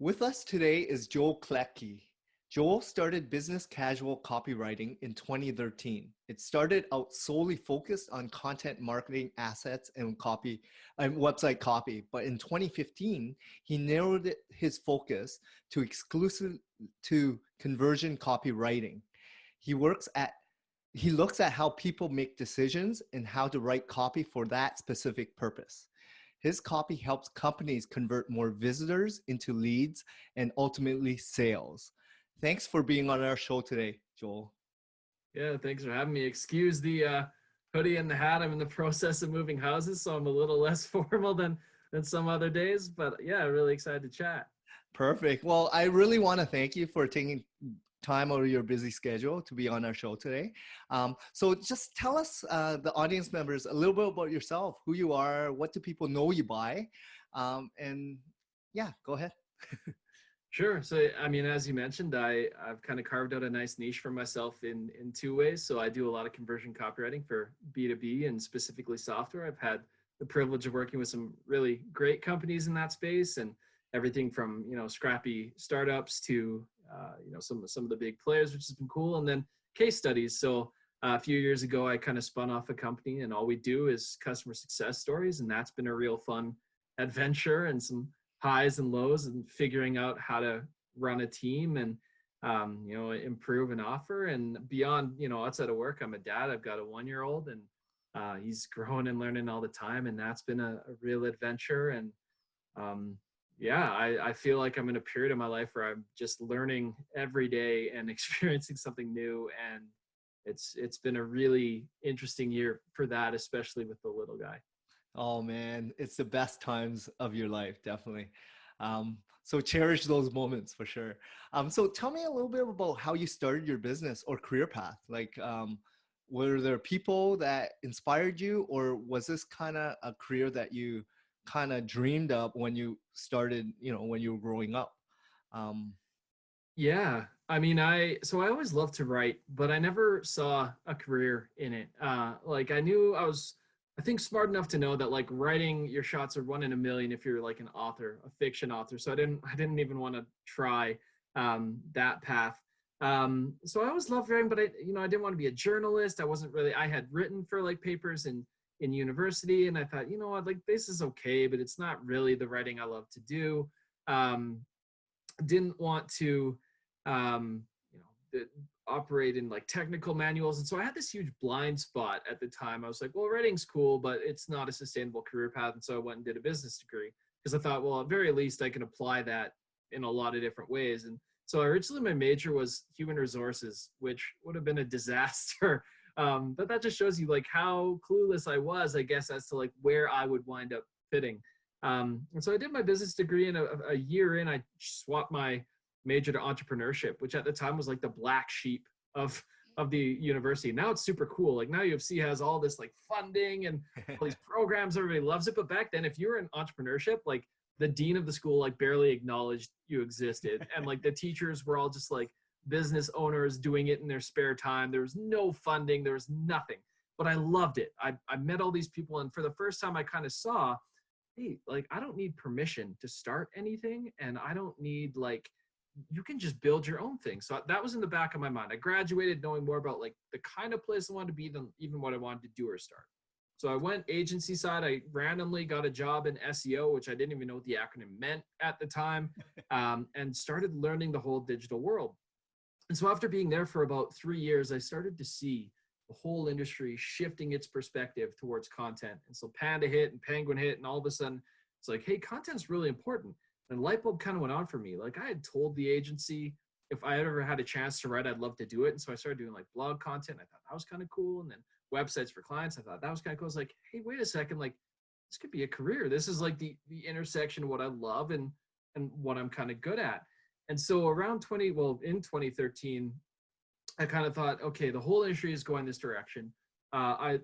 With us today is Joel Klettke. Joel started business casual copywriting in 2013. It started out solely focused on content marketing assets and copy and website copy. But in 2015, he narrowed his focus to exclusive to conversion copywriting. He works at he looks at how people make decisions and how to write copy for that specific purpose. His copy helps companies convert more visitors into leads and ultimately sales. Thanks for being on our show today, Joel. Yeah, thanks for having me. Excuse the hoodie and the hat. I'm in the process of moving houses, so I'm a little less formal than some other days. But yeah, really excited to chat. Perfect. Well, I really want to thank you for taking time out of your busy schedule to be on our show today. So just tell us, the audience members, a little bit about yourself, who you are, what do people know you by, and yeah, go ahead. Sure. So, I mean, as you mentioned, I've kind of carved out a nice niche for myself in two ways. So I do a lot of conversion copywriting for B2B and specifically software. I've had the privilege of working with some really great companies in that space, and everything from, scrappy startups to, some of the big players, which has been cool. And then case studies. So a few years ago, I kind of spun off a company, and all we do is customer success stories. And that's been a real fun adventure and some highs and lows, and figuring out how to run a team and improve an offer. And beyond, outside of work, I'm a dad. I've got a 1-year-old, and he's growing and learning all the time, and that's been a real adventure. And I feel like I'm in a period of my life where I'm just learning every day and experiencing something new, and it's been a really interesting year for that, especially with the little guy. Oh man, it's the best times of your life, definitely. So cherish those moments for sure. So tell me a little bit about how you started your business or career path. Like, were there people that inspired you, or was this kind of a career that you kind of dreamed up when you started, when you were growing up? Yeah. I mean, so I always loved to write, but I never saw a career in it. Like I knew I think smart enough to know that like writing, your shots are 1 in a million if you're like an author, a fiction author. So I didn't even want to try that path. So I always loved writing, but I didn't want to be a journalist. I had written for like papers in university, and I thought, what, like this is okay, but it's not really the writing I love to do. Didn't want to operate in like technical manuals. And so I had this huge blind spot at the time. I was like, well, writing's cool, but it's not a sustainable career path. And so I went and did a business degree because I thought, well, at very least I can apply that in a lot of different ways. And so originally my major was human resources, which would have been a disaster. But that just shows you like how clueless I was, I guess, as to like where I would wind up fitting. And so I did my business degree, and a year in, I swapped my major to entrepreneurship, which at the time was like the black sheep of the university. Now it's super cool. Like now UFC has all this like funding and all these programs, everybody loves it. But back then, if you were in entrepreneurship, like the dean of the school like barely acknowledged you existed, and like the teachers were all just like business owners doing it in their spare time. There was no funding, there was nothing, but I loved it. I met all these people, and for the first time I kind of saw, hey, like I don't need permission to start anything, and I don't need like, you can just build your own thing. So that was in the back of my mind. I graduated knowing more about like the kind of place I wanted to be than even what I wanted to do or start. So I went agency side. I randomly got a job in SEO, which I didn't even know what the acronym meant at the time, and started learning the whole digital world. And so after being there for about 3 years, I started to see the whole industry shifting its perspective towards content. And so Panda hit and Penguin hit, and all of a sudden it's like, hey, content's really important. And light bulb kind of went on for me. Like I had told the agency if I ever had a chance to write, I'd love to do it. And so I started doing like blog content. I thought that was kind of cool. And then websites for clients, I thought that was kind of cool. I was like, hey, wait a second, like this could be a career. This is like the intersection of what I love and what I'm kind of good at. And so in 2013, I kind of thought, okay, the whole industry is going this direction. I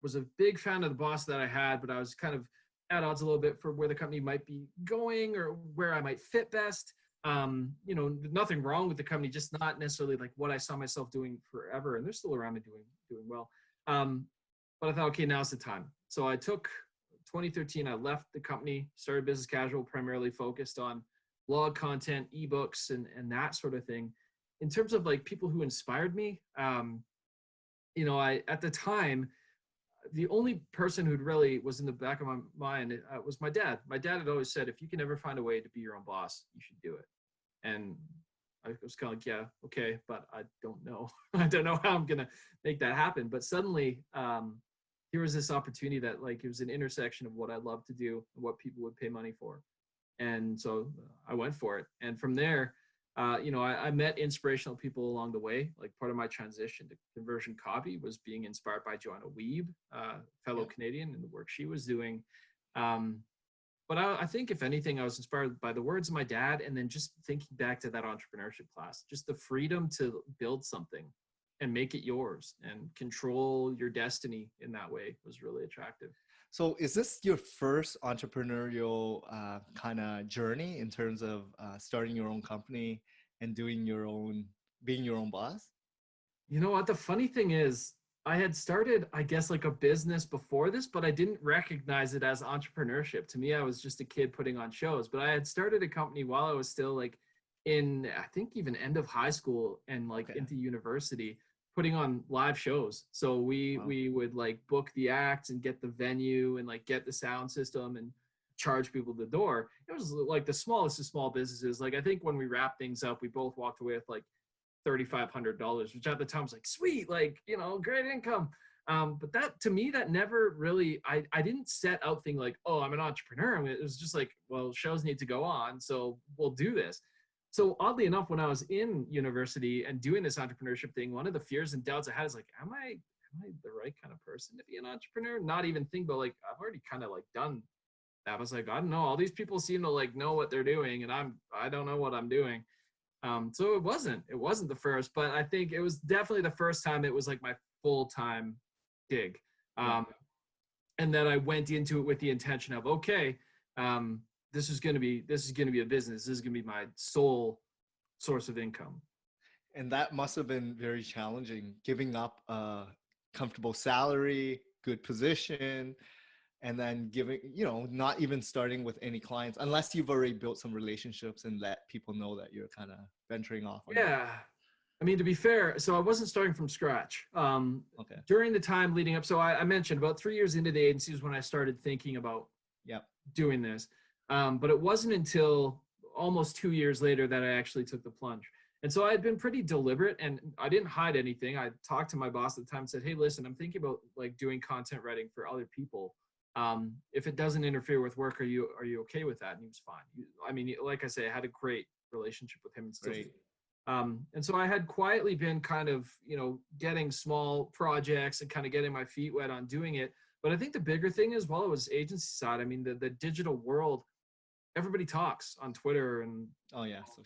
was a big fan of the boss that I had, but I was kind of at odds a little bit for where the company might be going or where I might fit best. Nothing wrong with the company, just not necessarily like what I saw myself doing forever. And they're still around and doing well. But I thought, okay, now's the time. So I took 2013, I left the company, started business casual, primarily focused on blog content, ebooks, and that sort of thing. In terms of like people who inspired me, I at the time, the only person who really was in the back of my mind was my dad. My dad had always said, if you can ever find a way to be your own boss, you should do it. And I was kind of like, yeah, okay, but I don't know. I don't know how I'm gonna make that happen. But suddenly, here was this opportunity that like it was an intersection of what I love to do and what people would pay money for. And so I went for it. And from there, I met inspirational people along the way. Like part of my transition to conversion copy was being inspired by Joanna Weeb, fellow Canadian, and the work she was doing. But I think if anything, I was inspired by the words of my dad, and then just thinking back to that entrepreneurship class, just the freedom to build something and make it yours and control your destiny in that way was really attractive. So is this your first entrepreneurial kind of journey in terms of starting your own company and being your own boss? You know what? The funny thing is, I had started, I guess, like a business before this, but I didn't recognize it as entrepreneurship. To me, I was just a kid putting on shows. But I had started a company while I was still like in, I think, even end of high school and like into university, putting on live shows. So we would like book the acts and get the venue and like get the sound system and charge people the door. It was like the smallest of small businesses. Like I think when we wrapped things up, we both walked away with like $3,500, which at the time was like, sweet, like, great income. But that to me, that never really, I didn't set out thinking like, oh, I'm an entrepreneur. I mean, it was just like, well, shows need to go on, so we'll do this. So oddly enough, when I was in university and doing this entrepreneurship thing, one of the fears and doubts I had is like, am I the right kind of person to be an entrepreneur? Not even think about like, I've already kind of like done that. I was like, I don't know. All these people seem to like know what they're doing, and I don't know what I'm doing. So it wasn't the first, but I think it was definitely the first time it was like my full-time gig. And then I went into it with the intention of, okay, this is going to be a business. This is going to be my sole source of income. And that must have been very challenging, giving up a comfortable salary, good position, and then not even starting with any clients unless you've already built some relationships and let people know that you're kind of venturing off on Yeah. I mean, to be fair, so I wasn't starting from scratch. During the time leading up, so I mentioned about 3 years into the agency is when I started thinking about doing this. But it wasn't until almost 2 years later that I actually took the plunge. And so I had been pretty deliberate, and I didn't hide anything. I talked to my boss at the time and said, hey, listen, I'm thinking about like doing content writing for other people. If it doesn't interfere with work, are you okay with that? And he was fine. I mean, like I say, I had a great relationship with him and still. And so I had quietly been kind of, getting small projects and kind of getting my feet wet on doing it. But I think the bigger thing is, while it was agency side, I mean, the digital world, everybody talks on Twitter, and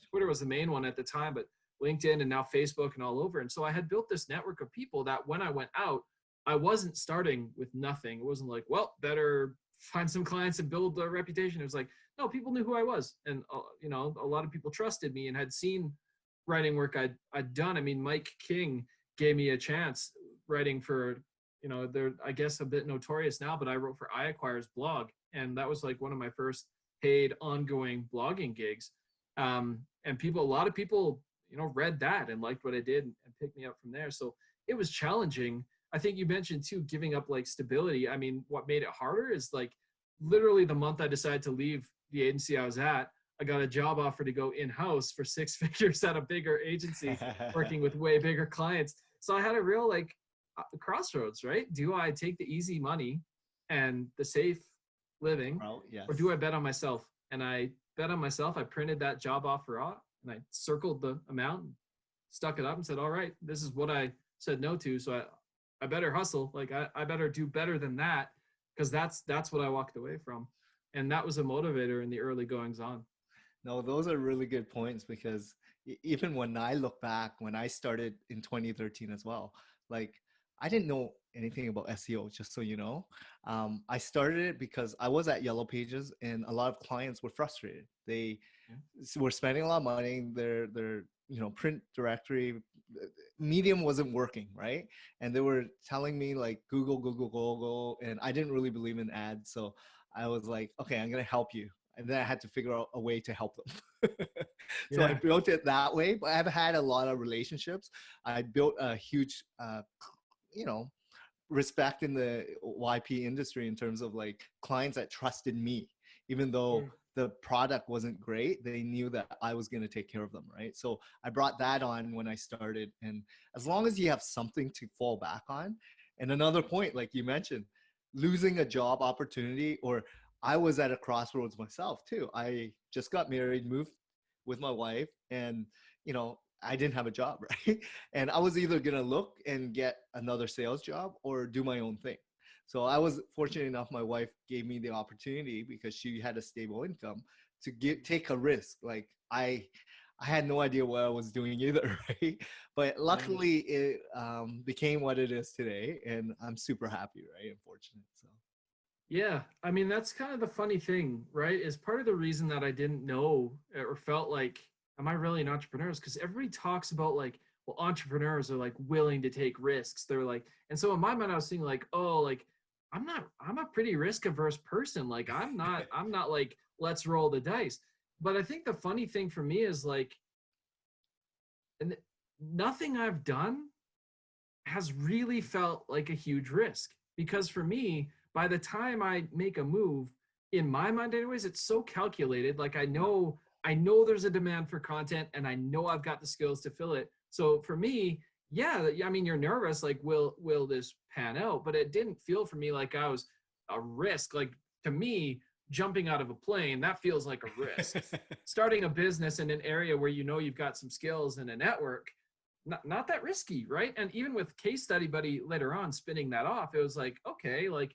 Twitter was the main one at the time, but LinkedIn and now Facebook and all over. And so I had built this network of people that when I went out, I wasn't starting with nothing. It wasn't like, well, better find some clients and build a reputation. It was like, no, people knew who I was. And, a lot of people trusted me and had seen writing work I'd done. I mean, Mike King gave me a chance writing for, they're, I guess, a bit notorious now, but I wrote for iAcquire's blog. And that was like one of my first paid ongoing blogging gigs. And a lot of people, read that and liked what I did and picked me up from there. So it was challenging. I think you mentioned too, giving up like stability. I mean, what made it harder is like literally the month I decided to leave the agency I was at, I got a job offer to go in-house for 6 figures at a bigger agency, working with way bigger clients. So I had a real like crossroads, right? Do I take the easy money and the safe living, or do I bet on myself? And I bet on myself. I printed that job offer out and I circled the amount, stuck it up and said, all right, this is what I said no to. So I better hustle. Like I better do better than that, because that's what I walked away from. And that was a motivator in the early goings on. No, those are really good points, because even when I look back, when I started in 2013 as well, like I didn't know anything about SEO, just so you know. I started it because I was at Yellow Pages and a lot of clients were frustrated. They were spending a lot of money. Their print directory medium wasn't working, right? And they were telling me like Google, and I didn't really believe in ads. So I was like, okay, I'm going to help you. and then I had to figure out a way to help them. So I Yeah. built it that way, but I've had a lot of relationships. I built a huge, you know, respect in the YP industry in terms of like clients that trusted me, even though Mm. the product wasn't great, they knew that I was going to take care of them. Right. So I brought that on when I started. And as long as you have something to fall back on. And another point, like you mentioned, losing a job opportunity, or I was at a crossroads myself too. I just got married, moved with my wife, and, you know, I didn't have a job, right? And I was either gonna look and get another sales job or do my own thing. So I was fortunate enough, my wife gave me the opportunity because she had a stable income to take a risk. Like I had no idea what I was doing either, right? But Right. luckily it became what it is today, and I'm super happy, right? And fortunate. So Yeah, I mean that's kind of the funny thing, right? Is part of the reason that I didn't know or felt like, am I really an entrepreneur? Because everybody talks about like, well, entrepreneurs are like willing to take risks. They're like, and so in my mind, I was thinking like, oh, like I'm a pretty risk averse person. Like I'm not like, let's roll the dice. But I think the funny thing for me is like, and nothing I've done has really felt like a huge risk because for me, by the time I make a move, in my mind anyways, it's so calculated. Like I know there's a demand for content and I know I've got the skills to fill it. So for me, yeah, I mean you're nervous like will this pan out, but it didn't feel for me like I was a risk. Like to me, jumping out of a plane, that feels like a risk. Starting a business in an area where you know you've got some skills and a network, not that risky, right? And even with case study buddy later on spinning that off, it was like, okay, like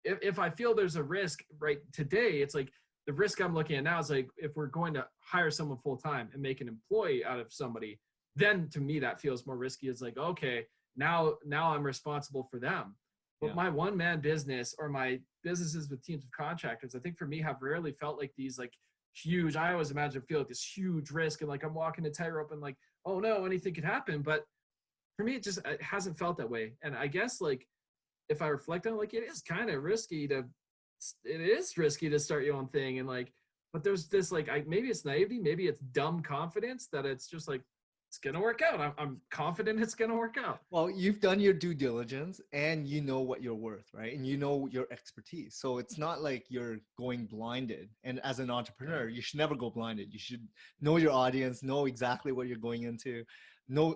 if I feel there's a risk right today, it's like the risk I'm looking at now is like if we're going to hire someone full time and make an employee out of somebody, then to me that feels more risky. It's like, okay, now I'm responsible for them. But yeah. my one man business or my businesses with teams of contractors, I think for me have rarely felt like these like huge, I always imagine feel like this huge risk and like I'm walking a tightrope and like, oh no, anything could happen. But for me, it hasn't felt that way. And I guess like if I reflect on it, like it is risky to start your own thing. And like, but there's this like, maybe it's naivety, maybe it's dumb confidence that it's just like, it's going to work out. I'm confident it's going to work out. Well, you've done your due diligence and you know what you're worth, right? And you know your expertise. So it's not like you're going blinded. And as an Yeah. entrepreneur, you should never go blinded. You should know your audience, know exactly what you're going into,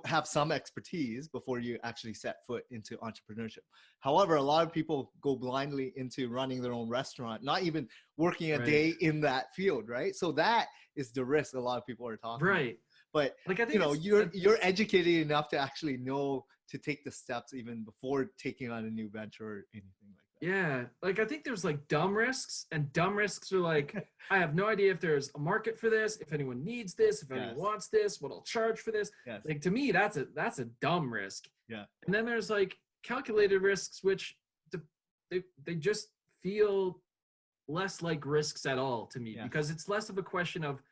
have some expertise before you actually set foot into entrepreneurship. However, a lot of people go blindly into running their own restaurant, not even working a Right. day in that field, right? So that is the risk a lot of people are talking about. Right. But Like, I you think know, it's, you're educated enough to actually know to take the steps even before taking on a new venture or anything like yeah, like I think there's like dumb risks, and dumb risks are like, I have no idea if there's a market for this, if anyone needs this, if that. anyone Yes. wants this, what I'll charge for this. Yes. Like to me, that's a dumb risk. Yeah. And then there's like calculated risks, which they just feel less like risks at all to me, Yes. because it's less of a question of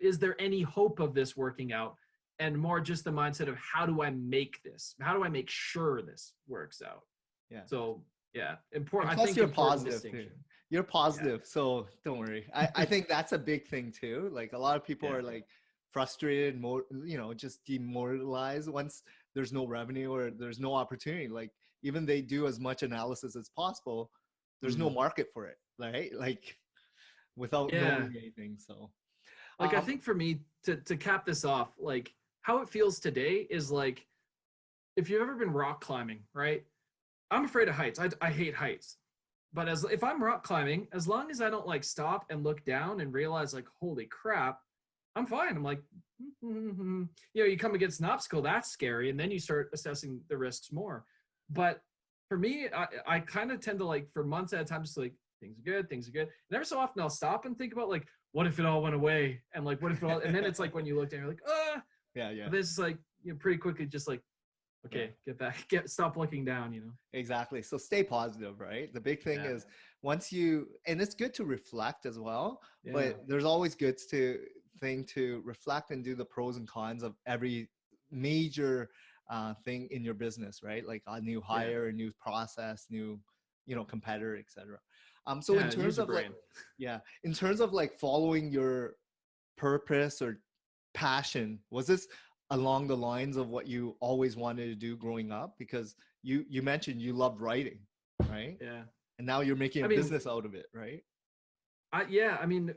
is there any hope of this working out, and more just the mindset of how do I make this? How do I make sure this works out? Yeah. So yeah, And important. I plus think you're important positive too. distinction. You're Yeah, positive, so don't worry. I think that's a big thing too. Like a lot of people yeah, are like frustrated, more, you know, just demoralized once there's no revenue or there's no opportunity. Like even they do as much analysis as possible, there's no mm. market for it, right? Like without Yeah. knowing anything. So Like I um think for me to cap this off, like how it feels today is like if you've ever been rock climbing, right? I'm afraid of heights. I hate heights. But as if I'm rock climbing, as long as I don't like stop and look down and realize like, holy crap, I'm fine. I'm like, you know, you come against an obstacle, that's scary. And then you start assessing the risks more. But for me, I kind of tend to like for months at a time, just like things are good, things are good. And every so often I'll stop and think about like, what if it all went away? And like, what if it all, and then it's like when you look down, you're like, yeah, yeah. but this is like, you know, pretty quickly just like, Yeah. okay, stop looking down, you know? Exactly. So stay positive, right? The big thing Yeah. is once you, and it's good to reflect as well, Yeah. but there's always good to reflect and do the pros and cons of every major thing in your business, right? Like a new Yeah. hire, a new process, new, you know, competitor, etc. So in Yeah, terms use your of like, brain. yeah, in terms of like following your purpose or passion, was this along the lines of what you always wanted to do growing up? Because you mentioned you loved writing, right? Yeah. And now you're making I a mean, business out of it, right? I mean,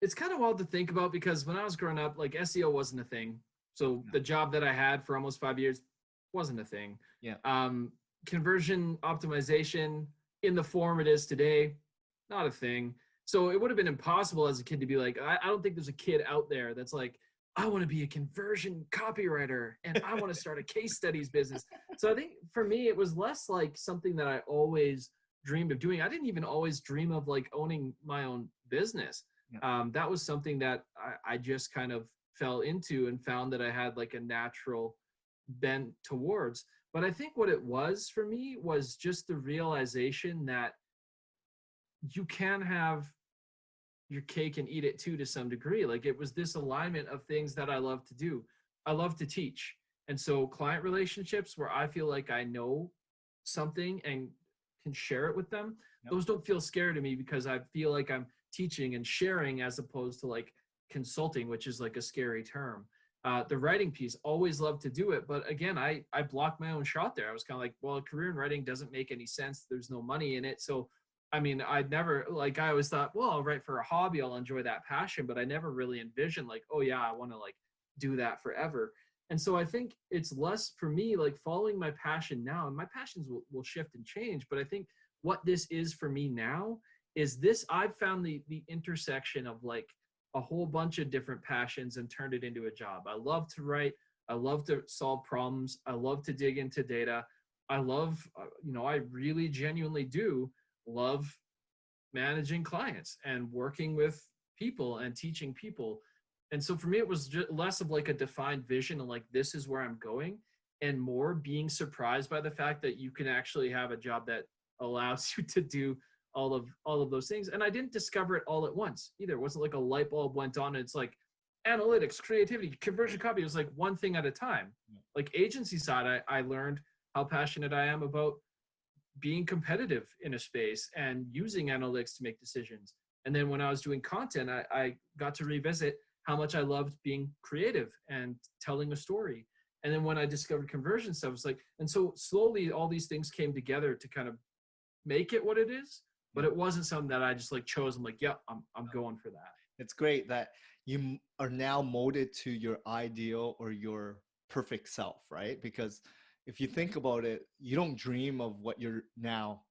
it's kind of wild to think about because when I was growing up, like SEO wasn't a thing. So Yeah. the job that I had for almost 5 years wasn't a thing. Yeah. Um, Conversion optimization in the form it is today, not a thing. So it would have been impossible as a kid to be like, I don't think there's a kid out there that's like, I want to be a conversion copywriter and I want to start a case studies business. So I think for me, it was less like something that I always dreamed of doing. I didn't even always dream of like owning my own business. Yeah. That was something that I just kind of fell into and found that I had like a natural bent towards. But I think what it was for me was just the realization that you can have your cake and eat it too to some degree. Like it was this alignment of things that I love to do. I love to teach. And so client relationships where I feel like I know something and can share it with them, Yep. those don't feel scary to me because I feel like I'm teaching and sharing as opposed to like consulting, which is like a scary term. The writing piece, always loved to do it. But again, I blocked my own shot there. I was kind of like, well, a career in writing doesn't make any sense. There's no money in it. So I mean, I'd never, like, I always thought, well, I'll write for a hobby, I'll enjoy that passion, but I never really envisioned, like, oh, yeah, I want to, like, do that forever. And so I think it's less for me, like, following my passion now, and my passions will shift and change, but I think what this is for me now is this, I've found the intersection of, like, a whole bunch of different passions and turned it into a job. I love to write. I love to solve problems. I love to dig into data. I love, I really genuinely do love managing clients and working with people and teaching people. And so for me, it was just less of like a defined vision and like, this is where I'm going, and more being surprised by the fact that you can actually have a job that allows you to do all of those things. And I didn't discover it all at once either. It wasn't like a light bulb went on and it's like analytics, creativity, conversion copy. It was like one thing at a time. Like agency side, I learned how passionate I am about being competitive in a space and using analytics to make decisions. And then when I was doing content, I got to revisit how much I loved being creative and telling a story. And then when I discovered conversion stuff, it's like, and so slowly all these things came together to kind of make it what it is. But it wasn't something that I just like chose. I'm like, yeah, I'm going for that. It's great that you are now molded to your ideal or your perfect self, right? Because if you think about it, you don't dream of what you're now,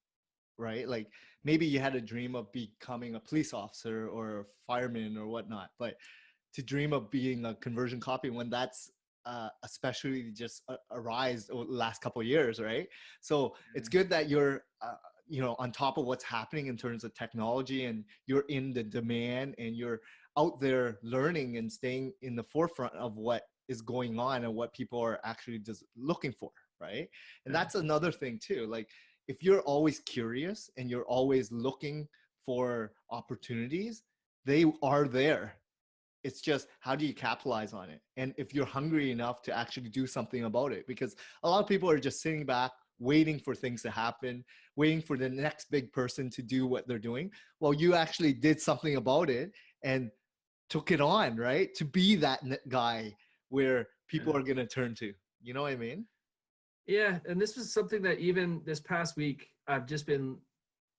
right? Like maybe you had a dream of becoming a police officer or a fireman or whatnot, but to dream of being a conversion copy when that's especially just arise over the last couple of years, right? So it's good that you're on top of what's happening in terms of technology, and you're in the demand, and you're out there learning and staying in the forefront of what is going on and what people are actually just looking for, right? And that's another thing too. Like if you're always curious and you're always looking for opportunities, they are there. It's just how do you capitalize on it? And if you're hungry enough to actually do something about it, because a lot of people are just sitting back waiting for things to happen, waiting for the next big person to do what they're doing. Well, you actually did something about it and took it on, right? To be that guy where people are going to turn to, you know what I mean? Yeah. And this was something that even this past week, I've just been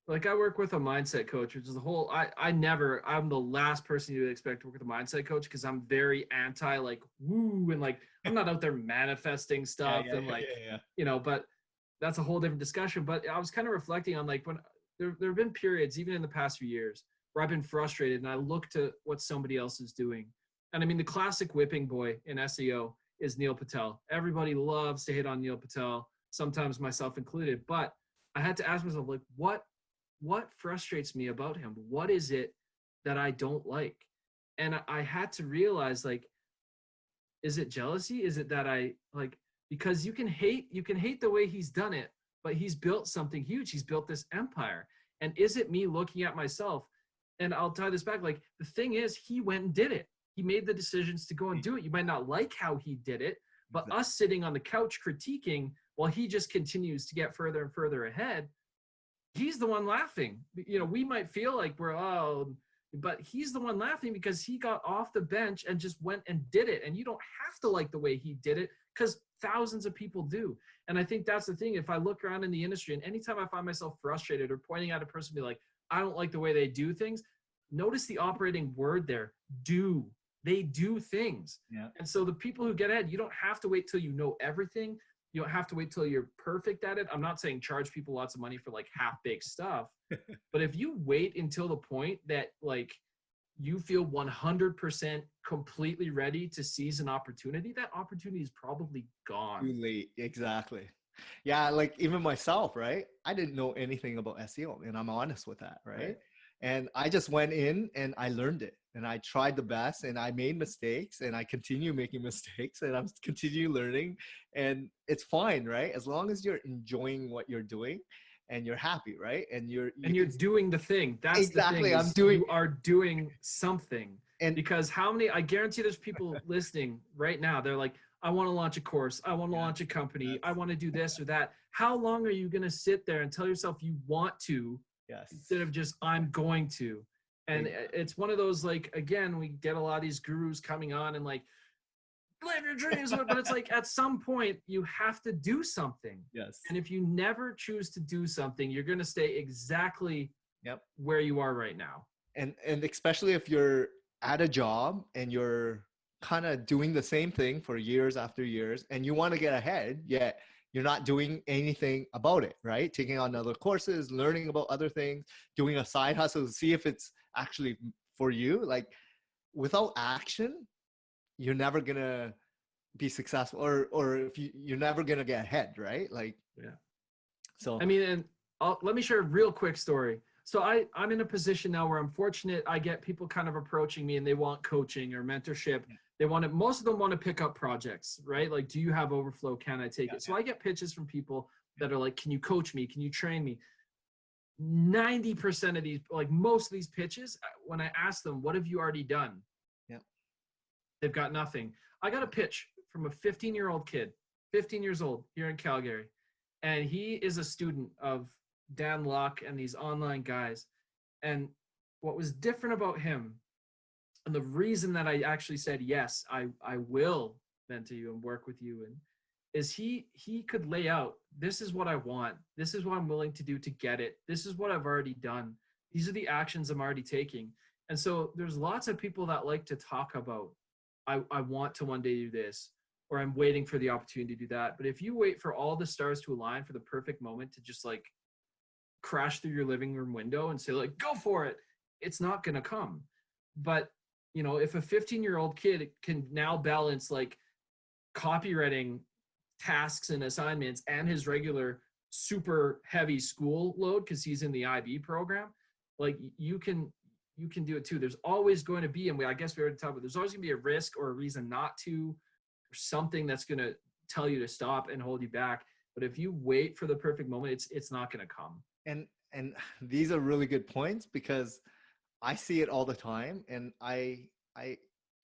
like, I work with a mindset coach, which is the whole, I'm the last person you would expect to work with a mindset coach because I'm very anti like woo and like, I'm not out there manifesting stuff but that's a whole different discussion. But I was kind of reflecting on like when there have been periods, even in the past few years, where I've been frustrated and I look to what somebody else is doing. And I mean, the classic whipping boy in SEO is Neil Patel. Everybody loves to hit on Neil Patel, sometimes myself included. But I had to ask myself, like, what frustrates me about him? What is it that I don't like? And I had to realize, like, is it jealousy? Is it that I like, because you can hate the way he's done it, but he's built something huge. He's built this empire. And is it me looking at myself? And I'll tie this back. Like the thing is, he went and did it. He made the decisions to go and do it. You might not like how he did it, but us sitting on the couch critiquing while he just continues to get further and further ahead, he's the one laughing. You know, we might feel like we're, oh, but he's the one laughing because he got off the bench and just went and did it. And you don't have to like the way he did it because thousands of people do. And I think that's the thing. If I look around in the industry and anytime I find myself frustrated or pointing at a person, be like, I don't like the way they do things. Notice the operating word there, do. They do things. Yeah. And so the people who get ahead, you don't have to wait till you know everything. You don't have to wait till you're perfect at it. I'm not saying charge people lots of money for like half-baked stuff, but if you wait until the point that like you feel 100% completely ready to seize an opportunity, that opportunity is probably gone. Too late. Exactly. Yeah, like even myself, right? I didn't know anything about SEO, and I'm honest with that, right? And I just went in and I learned it, and I tried the best, and I made mistakes, and I continue making mistakes, and I'm continue learning, and it's fine, right? As long as you're enjoying what you're doing and you're happy, right? And you're doing the thing. That's exactly the thing. You are doing something. And because I guarantee there's people listening right now. They're like, I want to launch a course. I want to launch a company. I want to do this or that. How long are you going to sit there and tell yourself you want to instead of just, I'm going to? And it's one of those, like, again, we get a lot of these gurus coming on and like, live your dreams, but it's like at some point you have to do something. Yes. And if you never choose to do something, you're going to stay exactly where you are right now. And especially if you're at a job and you're kind of doing the same thing for years after years and you want to get ahead, yet you're not doing anything about it, right? Taking on other courses, learning about other things, doing a side hustle to see if it's actually for you. Like without action, you're never gonna be successful, or if you're never gonna get ahead, right? Like, so I mean, and let me share a real quick story. So I'm in a position now where I'm fortunate. I get people kind of approaching me and they want coaching or mentorship. They want to, most of them want to pick up projects, right? Like, do you have overflow? Can I take it? So I get pitches from people that are like, can you coach me? Can you train me? 90% of these, like most of these pitches, when I ask them, what have you already done? They've got nothing. I got a pitch from a 15-year-old kid, 15 years old here in Calgary. And he is a student of Dan Locke and these online guys. And what was different about him, and the reason that I actually said, yes, I will mentor you and work with you, and is he could lay out, this is what I want. This is what I'm willing to do to get it. This is what I've already done. These are the actions I'm already taking. And so there's lots of people that like to talk about, I want to one day do this, or I'm waiting for the opportunity to do that. But if you wait for all the stars to align for the perfect moment to just like crash through your living room window and say like, go for it, it's not going to come. But, you know, if a 15-year-old kid can now balance like copywriting tasks and assignments and his regular super heavy school load because he's in the IB program, like you can do it too. There's always going to be, and I guess we already talked about, there's always going to be a risk or a reason not to, or something that's going to tell you to stop and hold you back. But if you wait for the perfect moment, it's not going to come. And these are really good points because I see it all the time, and I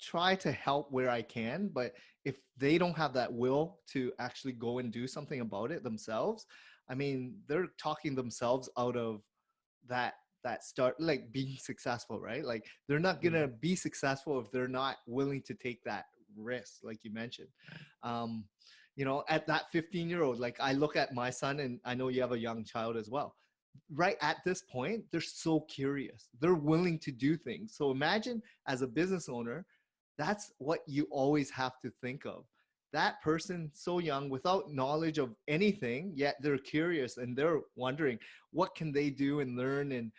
try to help where I can, but if they don't have that will to actually go and do something about it themselves, I mean, they're talking themselves out of that start, like being successful, right? Like they're not gonna be successful if they're not willing to take that risk, like you mentioned. You know, at that 15-year-old, like I look at my son, and I know you have a young child as well. Right at this point, they're so curious. They're willing to do things. So imagine as a business owner, that's what you always have to think of. That person so young without knowledge of anything, yet they're curious and they're wondering what can they do and learn and,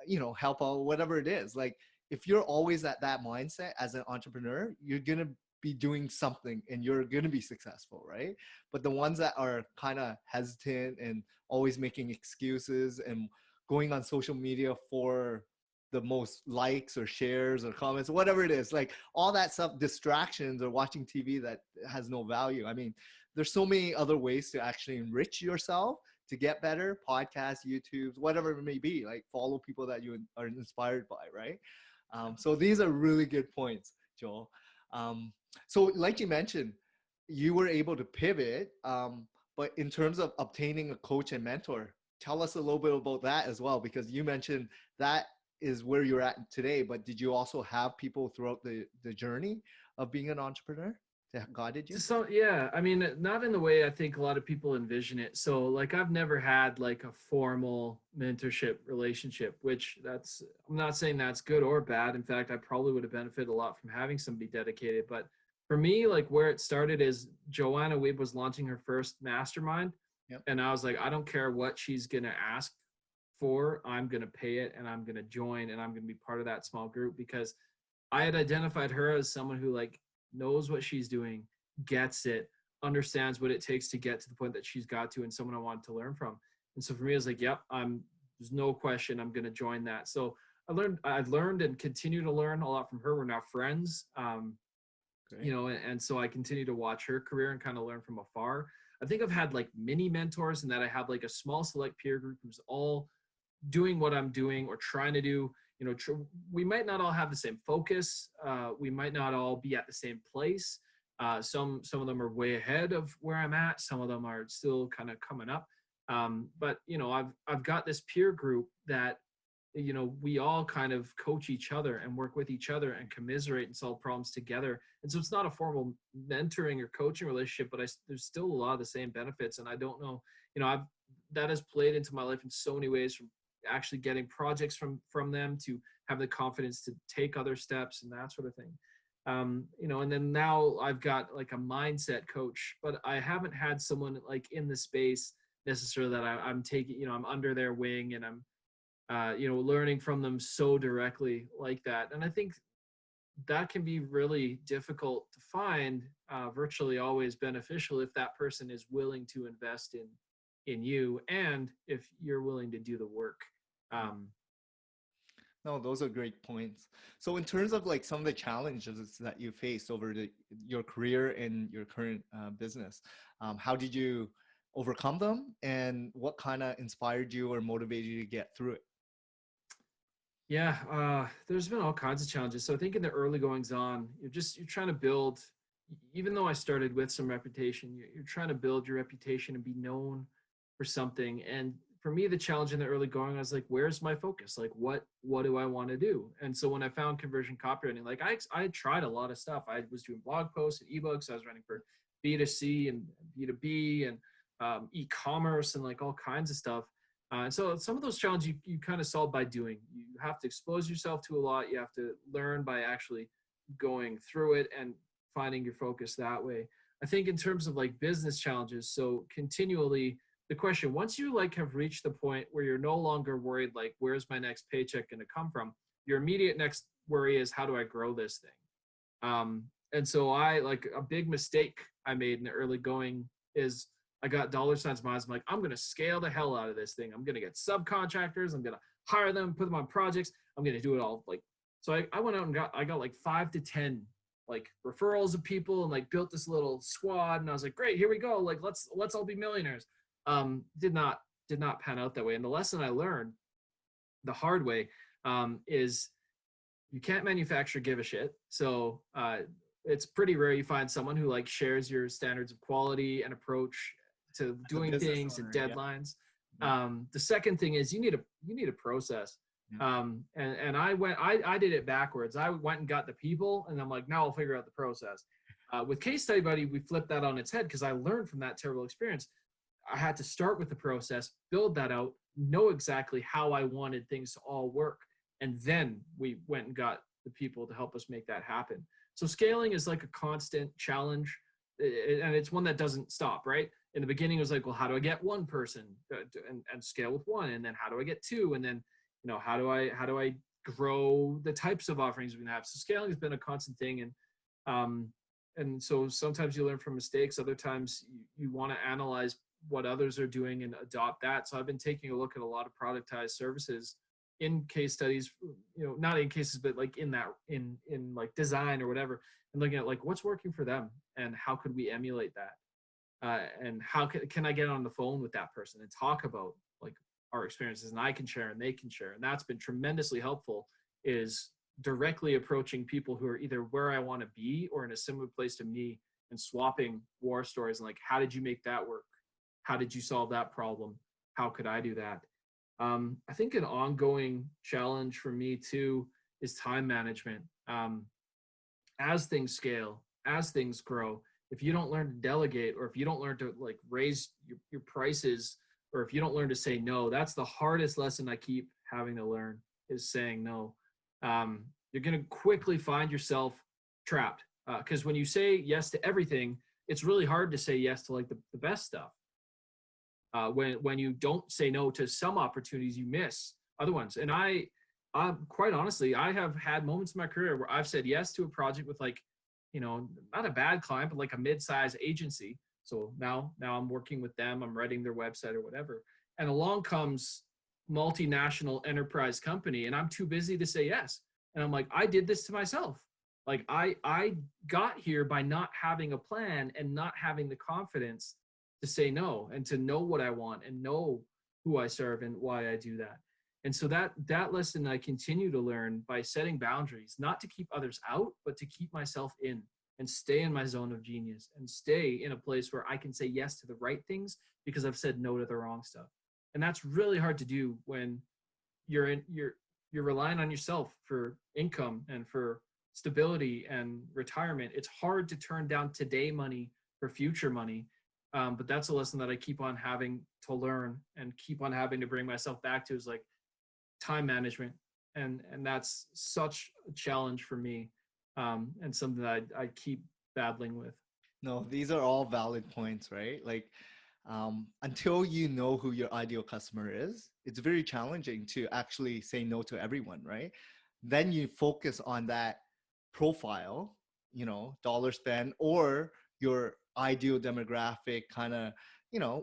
you know, help out, whatever it is. Like if you're always at that mindset as an entrepreneur, you're going to be doing something and you're going to be successful, right? But the ones that are kind of hesitant and always making excuses and going on social media for the most likes or shares or comments, whatever it is, like all that stuff, distractions or watching TV that has no value. I mean, there's so many other ways to actually enrich yourself to get better, podcasts, YouTubes, whatever it may be, like follow people that you are inspired by, right? So these are really good points, Joel. So like you mentioned, you were able to pivot, but in terms of obtaining a coach and mentor, tell us a little bit about that as well, because you mentioned that is where you're at today, but did you also have people throughout the journey of being an entrepreneur that guided you? So yeah, I mean, not in the way I think a lot of people envision it. So like I've never had like a formal mentorship relationship, which that's I'm not saying that's good or bad. In fact, I probably would have benefited a lot from having somebody dedicated. But for me, like where it started is Joanna Weeb was launching her first mastermind. Yep. And I was like, I don't care what she's gonna ask for, I'm gonna pay it and I'm gonna join and I'm gonna be part of that small group because I had identified her as someone who like knows what she's doing, gets it, understands what it takes to get to the point that she's got to, and someone I wanted to learn from. And so for me, I was like, yep, there's no question I'm going to join that. So I've learned and continue to learn a lot from her. We're now friends, you know, and so I continue to watch her career and kind of learn from afar. I think I've had like mini mentors, and that I have like a small select peer group who's all doing what I'm doing or trying to do. You know, we might not all have the same focus. We might not all be at the same place. Some of them are way ahead of where I'm at. Some of them are still kind of coming up. But you know, I've got this peer group that, you know, we all kind of coach each other and work with each other and commiserate and solve problems together. And so it's not a formal mentoring or coaching relationship, but there's still a lot of the same benefits. And I don't know, you know, that has played into my life in so many ways, from actually getting projects from them to have the confidence to take other steps and that sort of thing. You know, and then now I've got like a mindset coach, but I haven't had someone like in the space necessarily that I'm taking, you know, I'm under their wing and I'm, you know, learning from them so directly like that. And I think that can be really difficult to find, virtually always beneficial if that person is willing to invest in you and if you're willing to do the work. No, those are great points. So in terms of like some of the challenges that you faced over your career and your current business, how did you overcome them, and what kind of inspired you or motivated you to get through it? Yeah, there's been all kinds of challenges. So I think in the early goings on, you're trying to build, even though I started with some reputation, you're trying to build your reputation and be known for something. And for me, the challenge in the early going, I was like, where's my focus? Like, what do I want to do? And so when I found conversion copywriting, like I tried a lot of stuff. I was doing blog posts and ebooks. I was writing for B2C and B2B and e-commerce and like all kinds of stuff. And so some of those challenges you kind of solve by doing. You have to expose yourself to a lot. You have to learn by actually going through it and finding your focus that way. I think in terms of like business challenges, so continually the question, once you like have reached the point where you're no longer worried, like, where's my next paycheck going to come from? Your immediate next worry is, how do I grow this thing? And so like a big mistake I made in the early going is I got dollar signs miles. I'm like, I'm going to scale the hell out of this thing. I'm going to get subcontractors. I'm going to hire them, put them on projects. I'm going to do it all. Like, so I went out and I got like 5 to 10 like referrals of people and like built this little squad. And I was like, great, here we go. Like, let's all be millionaires. Did not pan out that way. And the lesson I learned the hard way is you can't manufacture give a shit. So it's pretty rare you find someone who like shares your standards of quality and approach to doing things owner, and deadlines. Yeah. The second thing is you need a process. Yeah. And I did it backwards. I went and got the people, and I'm like, now I'll figure out the process. With Case Study Buddy, we flipped that on its head because I learned from that terrible experience. I had to start with the process, build that out, know exactly how I wanted things to all work. And then we went and got the people to help us make that happen. So scaling is like a constant challenge, and it's one that doesn't stop, right? In the beginning, it was like, well, how do I get one person and scale with one? And then how do I get two? And then, you know, how do I grow the types of offerings we can have? So scaling has been a constant thing. And so sometimes you learn from mistakes. Other times you want to analyze what others are doing and adopt that. So I've been taking a look at a lot of productized services in case studies, you know, not in cases, but like in like design or whatever, and looking at like what's working for them and how could we emulate that, and how can I get on the phone with that person and talk about like our experiences, and I can share and they can share. And that's been tremendously helpful, is directly approaching people who are either where I want to be or in a similar place to me and swapping war stories and like, how did you make that work? How did you solve that problem? how could I do that? I think an ongoing challenge for me too is time management. As things scale, as things grow, if you don't learn to delegate, or if you don't learn to like raise your prices, or if you don't learn to say no, that's the hardest lesson I keep having to learn, is saying no. You're going to quickly find yourself trapped, because when you say yes to everything, it's really hard to say yes to like the best stuff. When you don't say no to some opportunities, you miss other ones. And I quite honestly, I have had moments in my career where I've said yes to a project with like, not a bad client, but like a mid-size agency. So now I'm working with them, I'm writing their website or whatever. And along comes multinational enterprise company, and I'm too busy to say yes. And I'm like, I did this to myself. Like I got here by not having a plan and not having the confidence to say no, and to know what I want and know who I serve and why I do that. And so that lesson I continue to learn by setting boundaries, not to keep others out, but to keep myself in and stay in my zone of genius and stay in a place where I can say yes to the right things because I've said no to the wrong stuff. And that's really hard to do when you're relying on yourself for income and for stability and retirement. It's hard to turn down today money for future money. But that's a lesson that I keep on having to learn and keep on having to bring myself back to, is like time management. And that's such a challenge for me, and something that I keep battling with. No, these are all valid points, right? Like, until you know who your ideal customer is, it's very challenging to actually say no to everyone, right? Then you focus on that profile, dollar spend, or your ideal demographic, kind of,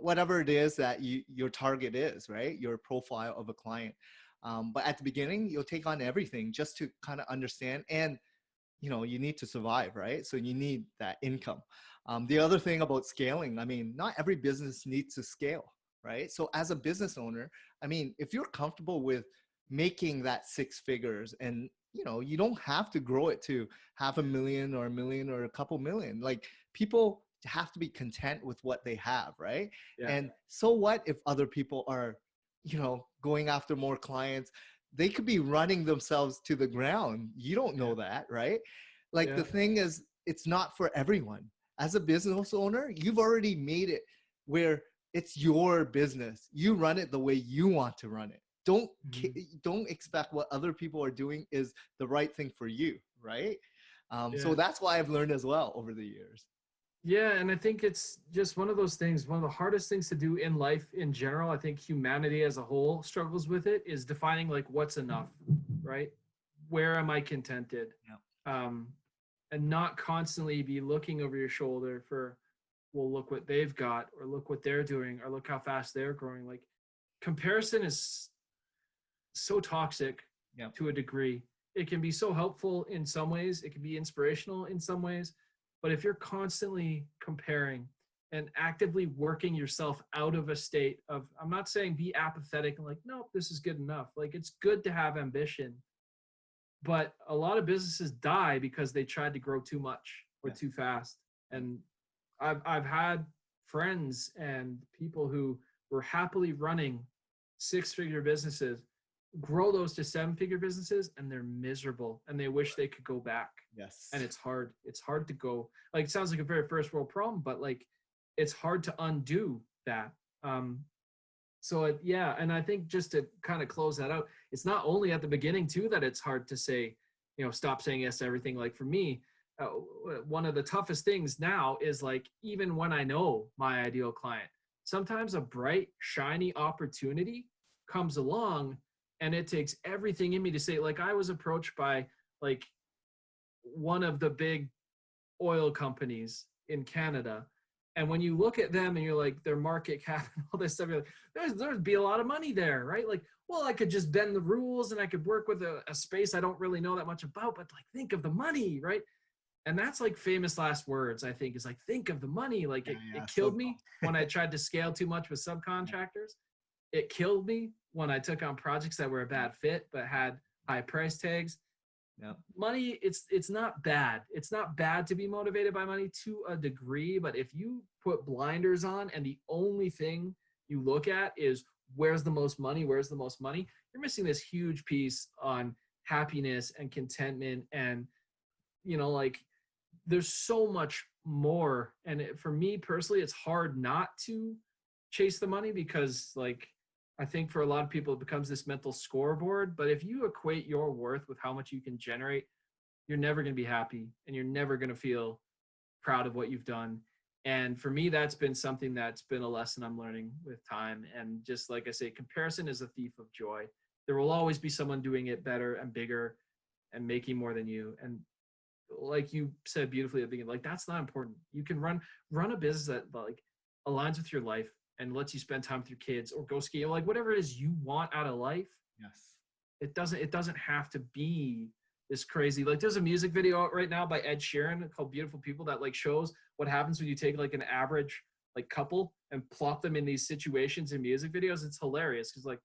whatever it is that your target is, right? Your profile of a client. But at the beginning, you'll take on everything just to kind of understand, and you need to survive, right? So you need that income. The other thing about scaling, I mean, not every business needs to scale, right? So as a business owner, I mean, if you're comfortable with making that 6 figures, and you don't have to grow it to 500,000 or 1 million or a couple million. Like, people have to be content with what they have, right? Yeah. And so what if other people are, going after more clients? They could be running themselves to the ground. You don't know that, right? Like, the thing is, it's not for everyone. As a business owner, you've already made it where it's your business. You run it the way you want to run it. Don't expect what other people are doing is the right thing for you, right? So that's why I've learned as well over the years. Yeah, and I think it's just one of those things, one of the hardest things to do in life in general. I think humanity as a whole struggles with it, is defining like what's enough, right? Where am I contented? Yeah. And not constantly be looking over your shoulder for, well, look what they've got, or look what they're doing, or look how fast they're growing. Like, comparison is so toxic to a degree. It can be so helpful in some ways, it can be inspirational in some ways, but if you're constantly comparing and actively working yourself out of a state of, I'm not saying be apathetic and like, nope, this is good enough. Like, it's good to have ambition, but a lot of businesses die because they tried to grow too much or too fast. And I've had friends and people who were happily running 6-figure businesses grow those to 7-figure businesses, and they're miserable and they wish they could go back. Yes. And it's hard to go, like, it sounds like a very first world problem, but like, it's hard to undo that. And I think, just to kind of close that out, it's not only at the beginning too that it's hard to say, stop saying yes to everything. Like, for me, one of the toughest things now is, like, even when I know my ideal client, sometimes a bright, shiny opportunity comes along, and it takes everything in me to say, like, I was approached by like one of the big oil companies in Canada. And when you look at them and you're like, their market cap and all this stuff, you're like, there'd be a lot of money there, right? Like, well, I could just bend the rules and I could work with a space I don't really know that much about, but like, think of the money, right? And that's like famous last words, I think, is like, think of the money. Like, it killed me when I tried to scale too much with subcontractors. It killed me when I took on projects that were a bad fit but had high price tags. Money, it's not bad. It's not bad to be motivated by money to a degree, but if you put blinders on and the only thing you look at is where's the most money? Where's the most money? You're missing this huge piece on happiness and contentment. And, like there's so much more. And for me personally, it's hard not to chase the money because like, I think for a lot of people, it becomes this mental scoreboard. But if you equate your worth with how much you can generate, you're never going to be happy and you're never going to feel proud of what you've done. And for me, that's been something that's been a lesson I'm learning with time. And just like I say, comparison is a thief of joy. There will always be someone doing it better and bigger and making more than you. And like you said beautifully at the beginning, like that's not important. You can run a business that like aligns with your life and lets you spend time with your kids or go ski, like whatever it is you want out of life. Yes. It doesn't have to be this crazy, like there's a music video out right now by Ed Sheeran called Beautiful People that like shows what happens when you take like an average like couple and plop them in these situations in music videos. It's hilarious because like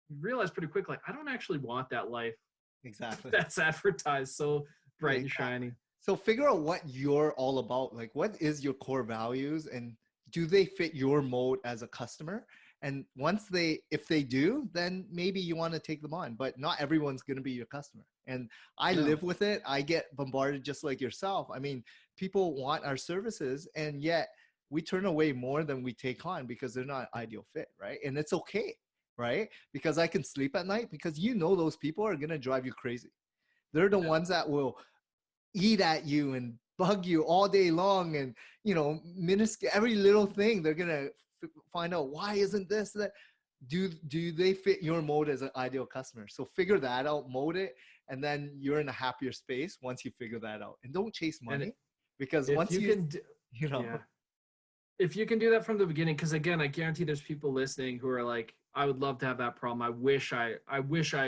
you realize pretty quick, like I don't actually want that life Exactly. that's advertised so bright and Exactly. shiny. So figure out what you're all about. Like, what is your core values, and do they fit your mode as a customer? And if they do, then maybe you want to take them on. But not everyone's going to be your customer. And I live with it. I get bombarded just like yourself. I mean, people want our services, and yet we turn away more than we take on because they're not ideal fit, right? And it's okay, right? Because I can sleep at night because those people are going to drive you crazy. They're the ones that will eat at you and bug you all day long, and every little thing they're gonna find out, why isn't this that. Do they fit your mode as an ideal customer? So figure that out, mode it, and then you're in a happier space once you figure that out. And don't chase money, because if once you can if you can do that from the beginning, because again, I guarantee there's people listening who are like, I would love to have that problem. I wish I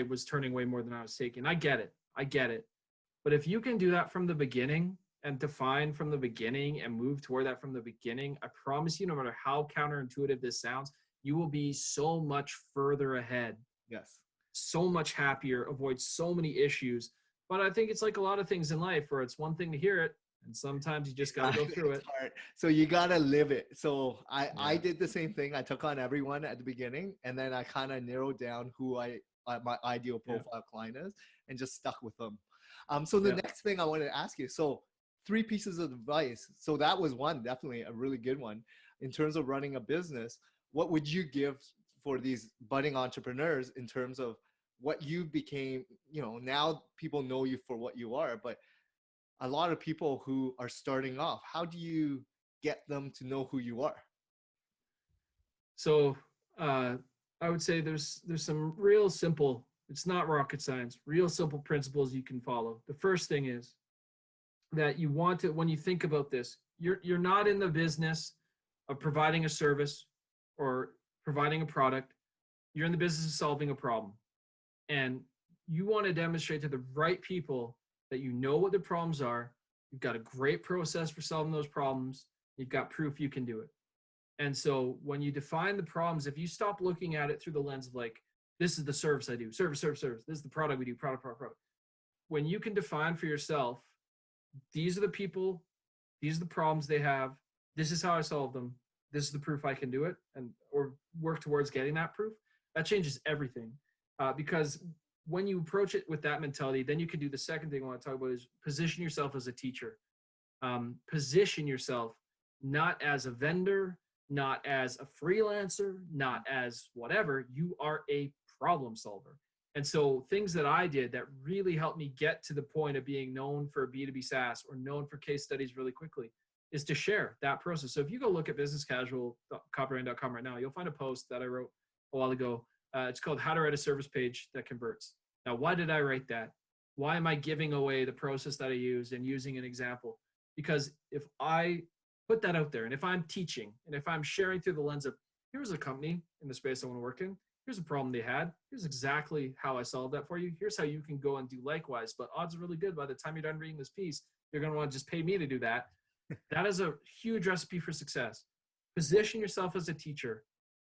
was turning away more than I was taking. I get it. But if you can do that from the beginning and define from the beginning and move toward that from the beginning, I promise you, no matter how counterintuitive this sounds, you will be so much further ahead. Yes. So much happier, avoid so many issues. But I think it's like a lot of things in life where it's one thing to hear it, and sometimes you just got to go through it. Hard. So you got to live it. So I did the same thing. I took on everyone at the beginning, and then I kind of narrowed down who my ideal profile client is, and just stuck with them. So the next thing I wanted to ask you, so 3 pieces of advice. So that was one, definitely a really good one. In terms of running a business, what would you give for these budding entrepreneurs in terms of what you became? Now people know you for what you are, but a lot of people who are starting off, how do you get them to know who you are? So I would say there's some real simple, it's not rocket science, real simple principles you can follow. The first thing is that you want to, when you think about this, you're not in the business of providing a service or providing a product. You're in the business of solving a problem. And you want to demonstrate to the right people that you know what the problems are. You've got a great process for solving those problems. You've got proof you can do it. And so when you define the problems, if you stop looking at it through the lens of like, this is the service I do, service. This is the product we do, product. When you can define for yourself, these are the people, these are the problems they have, this is how I solve them, this is the proof I can do it, or work towards getting that proof, that changes everything. Because when you approach it with that mentality, then you can do the second thing I want to talk about is position yourself as a teacher. Position yourself not as a vendor, not as a freelancer, not as whatever. You are a problem solver. And so things that I did that really helped me get to the point of being known for B2B SaaS or known for case studies really quickly is to share that process. So if you go look at businesscasual.copywriting.com right now, you'll find a post that I wrote a while ago. It's called How to Write a Service Page That Converts. Now, why did I write that? Why am I giving away the process that I use and using an example? Because if I put that out there, and if I'm teaching, and if I'm sharing through the lens of, here's a company in the space I want to work in, here's a problem they had, here's exactly how I solved that for you, here's how you can go and do likewise, but odds are really good by the time you're done reading this piece, you're going to want to just pay me to do that. That is a huge recipe for success. Position yourself as a teacher.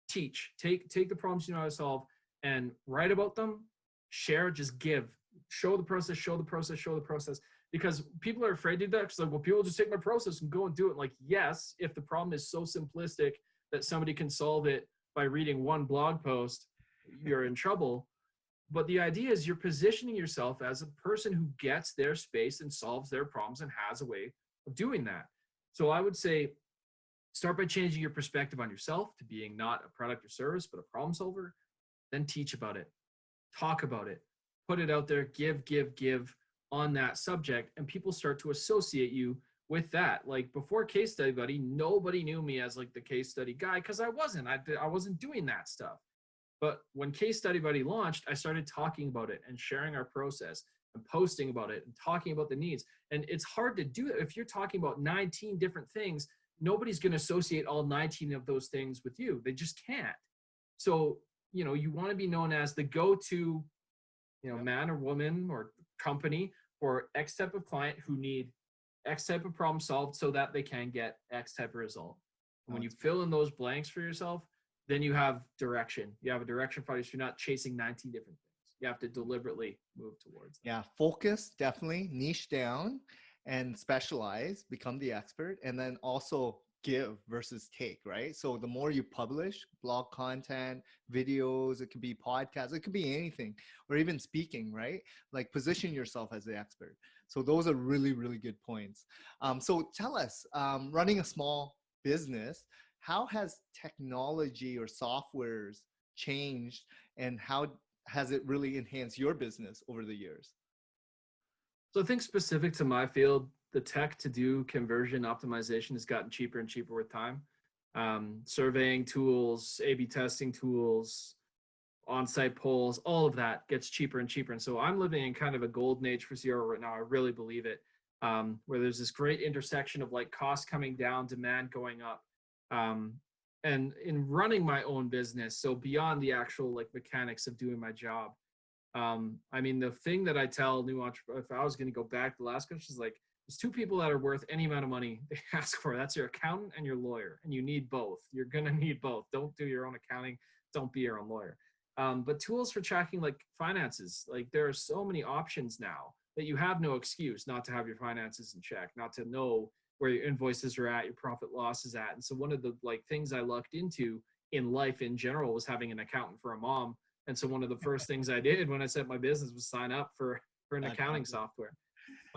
Teach. Take the problems you know how to solve and write about them, share, just give. Show the process. Because people are afraid to do that because like, well, people just take my process and go and do it. Like, yes, if the problem is so simplistic that somebody can solve it by reading one blog post, you're in trouble. But the idea is you're positioning yourself as a person who gets their space and solves their problems and has a way of doing that. So I would say start by changing your perspective on yourself to being not a product or service, but a problem solver. Then teach about it, talk about it, put it out there, give on that subject. And people start to associate you with that. Like before Case Study Buddy, nobody knew me as like the case study guy because I wasn't doing that stuff. But when Case Study Buddy launched, I started talking about it and sharing our process and posting about it and talking about the needs. And it's hard to do it if you're talking about 19 different things. Nobody's going to associate all 19 of those things with you. They just can't. So, you want to be known as the go-to, man or woman or company for X type of client who need X type of problem solved so that they can get X type of result. And when you fill in those blanks for yourself, then you have direction. You have a direction for you. So you're not chasing 19 different things. You have to deliberately move towards them. Yeah, focus, definitely niche down and specialize, become the expert, and then also give versus take, right? So the more you publish blog content, videos, it could be podcasts, it could be anything, or even speaking, right? Like position yourself as the expert. So those are really, really good points. So tell us, running a small business, how has technology or softwares changed, and how has it really enhanced your business over the years? So I think specific to my field, the tech to do conversion optimization has gotten cheaper and cheaper with time. Surveying tools, A/B testing tools, on-site polls, all of that gets cheaper and cheaper. And so I'm living in kind of a golden age for CRO right now. I really believe it, where there's this great intersection of like cost coming down, demand going up. And in running my own business, so beyond the actual like mechanics of doing my job, I mean, the thing that I tell new entrepreneurs, if I was going to go back to the last question, is like, there's two people that are worth any amount of money they ask for. That's your accountant and your lawyer. And you need both. You're going to need both. Don't do your own accounting. Don't be your own lawyer. But tools for tracking like finances, like there are so many options now that you have no excuse not to have your finances in check, not to know where your invoices are at, your profit loss is at. And so one of the like things I lucked into in life in general was having an accountant for a mom. And so one of the first things I did when I set my business was sign up for an accounting software.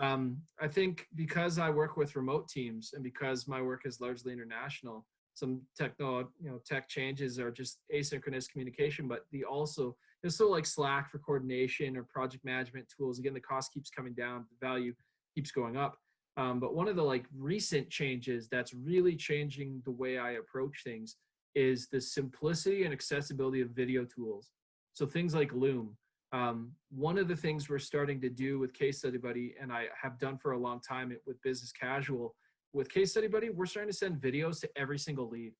I think because I work with remote teams and because my work is largely international, some tech changes are just asynchronous communication, but there's still like Slack for coordination or project management tools. Again, the cost keeps coming down, the value keeps going up. But one of the like recent changes that's really changing the way I approach things is the simplicity and accessibility of video tools. So things like Loom. One of the things we're starting to do with Case Study Buddy, and I have done for a long time with Business Casual, with Case Study Buddy, we're starting to send videos to every single lead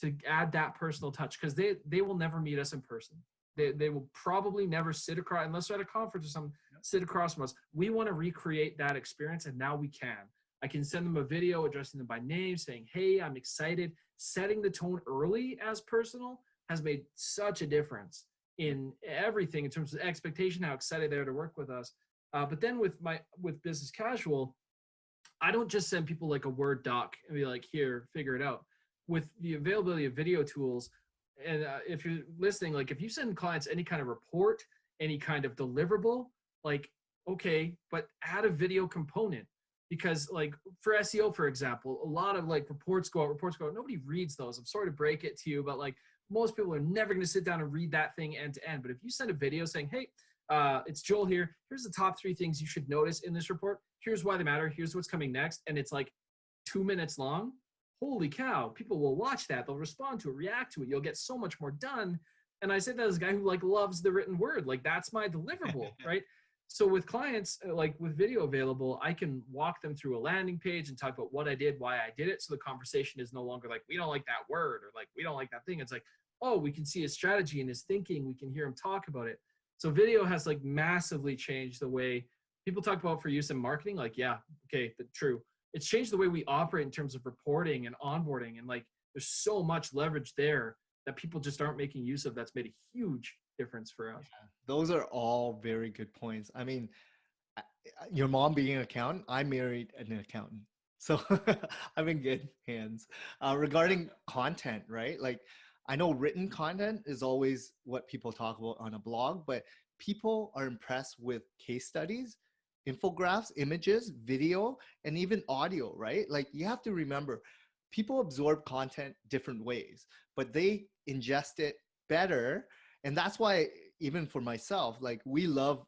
to add that personal touch, because they will never meet us in person. They will probably never sit across, unless they're at a conference or something, sit across from us. We want to recreate that experience, and now we can. I can send them a video addressing them by name, saying, hey, I'm excited. Setting the tone early as personal has made such a difference in everything in terms of expectation, how excited they are to work with us. But then with Business Casual, I don't just send people like a Word doc and be like, here, figure it out. With the availability of video tools, and if you're listening, like if you send clients any kind of report, any kind of deliverable, like, okay, but add a video component. Because like for SEO, for example, a lot of like reports go out. Nobody reads those. I'm sorry to break it to you, but like most people are never going to sit down and read that thing end to end. But if you send a video saying, hey, it's Joel here. Here's the top 3 things you should notice in this report. Here's why they matter. Here's what's coming next. And it's like 2 minutes long. Holy cow. People will watch that. They'll respond to it, react to it. You'll get so much more done. And I say that as a guy who like loves the written word. Like that's my deliverable, right? So with clients, like with video available, I can walk them through a landing page and talk about what I did, why I did it. So the conversation is no longer like, we don't like that word, or like, we don't like that thing. It's like, oh, we can see his strategy and his thinking. We can hear him talk about it. So video has like massively changed the way people talk about for use in marketing. Like, yeah, okay, true. It's changed the way we operate in terms of reporting and onboarding. And like, there's so much leverage there that people just aren't making use of. That's made a huge difference for us. Yeah, those are all very good points. I mean, your mom being an accountant, I married an accountant. So I'm in good hands. Regarding content, right? Like I know written content is always what people talk about on a blog, but people are impressed with case studies, infographics, images, video, and even audio, right? Like you have to remember, people absorb content different ways, but they ingest it better. And that's why, even for myself, like we love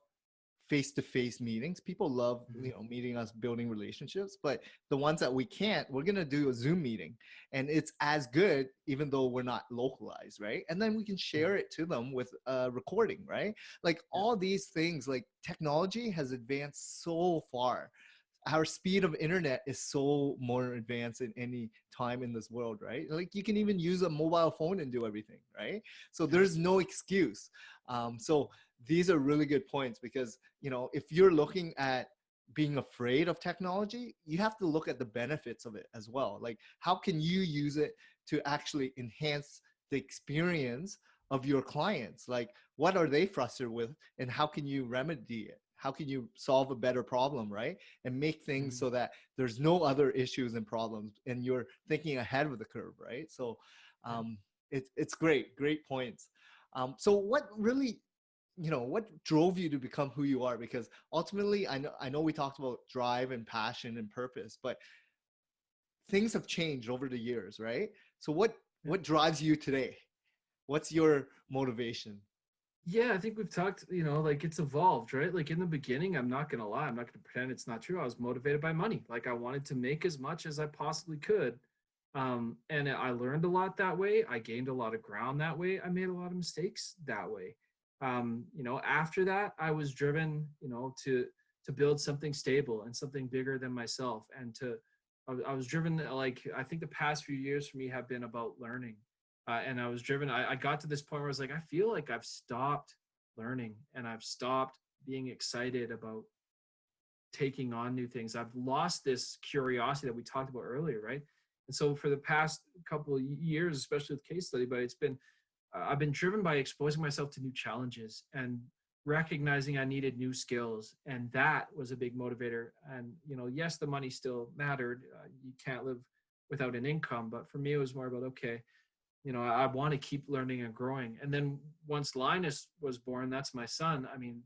face-to-face meetings. People love, Mhm. meeting us, building relationships, but the ones that we can't, we're going to do a Zoom meeting, and it's as good even though we're not localized, right? And then we can Yeah. share it to them with a recording, right? Like Yeah. all these things, like technology has advanced so far. Our speed of internet is so more advanced in any time in this world, right? Like you can even use a mobile phone and do everything, right? So Yeah. there's no excuse. So these are really good points, because if you're looking at being afraid of technology, you have to look at the benefits of it as well. Like how can you use it to actually enhance the experience of your clients? Like what are they frustrated with, and how can you remedy it? How can you solve a better problem, right? And make things Mhm. so that there's no other issues and problems, and you're thinking ahead of the curve, right? So Yeah. it's great points. So what really, what drove you to become who you are? Because ultimately, I know we talked about drive and passion and purpose, but things have changed over the years, right? So Yeah. what drives you today? What's your motivation? Yeah, I think we've talked, like it's evolved, right? Like in the beginning, I'm not going to lie, I'm not going to pretend it's not true. I was motivated by money. Like I wanted to make as much as I possibly could. And I learned a lot that way. I gained a lot of ground that way. I made a lot of mistakes that way. After that, I was driven, to build something stable and something bigger than myself. I was driven, like, I think the past few years for me have been about learning, and I was driven. I got to this point where I was like, I feel like I've stopped learning and I've stopped being excited about taking on new things. I've lost this curiosity that we talked about earlier, right? And so for the past couple of years, especially with case study, but it's been I've been driven by exposing myself to new challenges and recognizing I needed new skills, and that was a big motivator. And yes, the money still mattered. You can't live without an income, but for me, it was more about, okay, I want to keep learning and growing. And then once Linus was born, that's my son. I mean,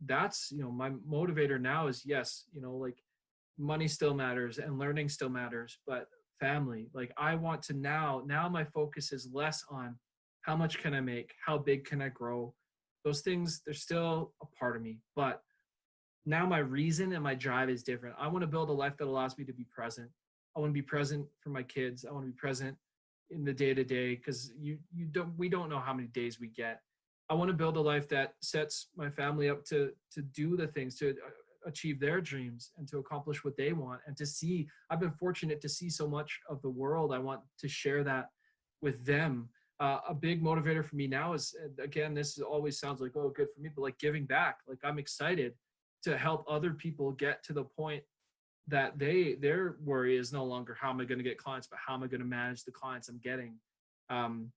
that's, my motivator now is, yes, like money still matters and learning still matters, but family, like I want to now my focus is less on how much can I make, how big can I grow. Those things, they're still a part of me, but now my reason and my drive is different. I want to build a life that allows me to be present. I want to be present for my kids. I want to be present in the day to day, because we don't know how many days we get. I want to build a life that sets my family up to do the things, to achieve their dreams and to accomplish what they want, and to see. I've been fortunate to see so much of the world. I want to share that with them. A big motivator for me now is, again, this always sounds like, oh, good for me, but like giving back. Like I'm excited to help other people get to the point that their worry is no longer how am I going to get clients, but how am I going to manage the clients I'm getting. um,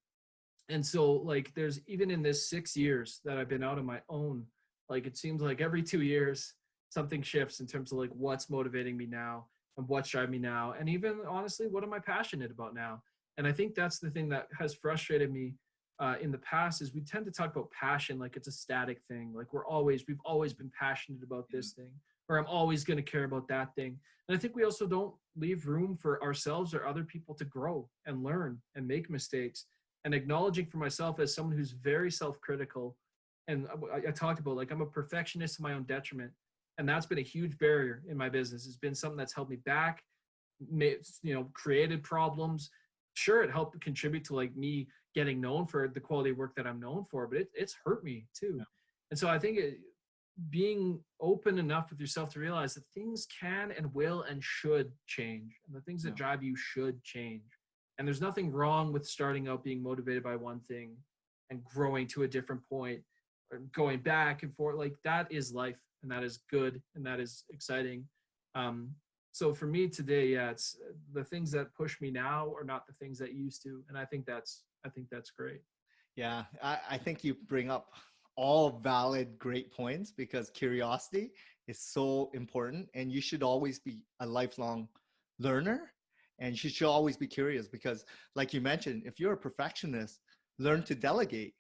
and so, like, there's, even in this 6 years that I've been out on my own, like it seems like every 2 years something shifts in terms of like what's motivating me now and what's driving me now, and even honestly, what am I passionate about now. And I think that's the thing that has frustrated me in the past, is we tend to talk about passion like it's a static thing, like we've always been passionate about this thing, or I'm always going to care about that thing. And I think we also don't leave room for ourselves or other people to grow and learn and make mistakes. And acknowledging for myself, as someone who's very self-critical, and I talked about, like, I'm a perfectionist to my own detriment, and that's been a huge barrier in my business. It's been something that's held me back, created problems. Sure, it helped contribute to like me getting known for the quality of work that I'm known for, but it's hurt me too. And so I think being open enough with yourself to realize that things can and will and should change, and the things that Yeah. drive you should change. And there's nothing wrong with starting out being motivated by one thing and growing to a different point, or going back and forth. Like that is life, and that is good, and that is exciting. um, so for me today, yeah, it's the things that push me now are not the things that used to, and I think that's great. Yeah, I think you bring up all valid, great points, because curiosity is so important, and you should always be a lifelong learner. And you should always be curious because, like you mentioned, if you're a perfectionist, learn to delegate.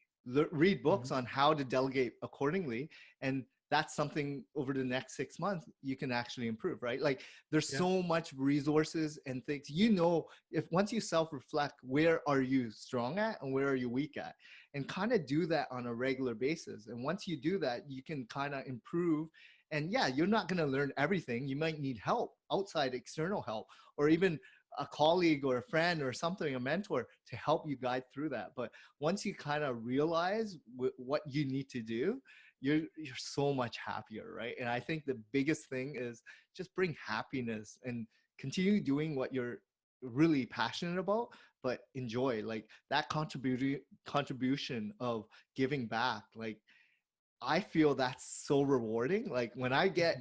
Read books on how to delegate accordingly, and that's something over the next 6 months you can actually improve, right? Like there's Yeah. so much resources and things, if once you self-reflect, where are you strong at and where are you weak at, and kind of do that on a regular basis. And once you do that, you can kind of improve. And yeah, you're not going to learn everything. You might need help, outside external help, or even a colleague or a friend or something, a mentor, to help you guide through that. But once you kind of realize what you need to do, you're so much happier, right? And I think the biggest thing is just bring happiness and continue doing what you're really passionate about, but enjoy like that contribution of giving back. Like I feel that's so rewarding. Like when I get,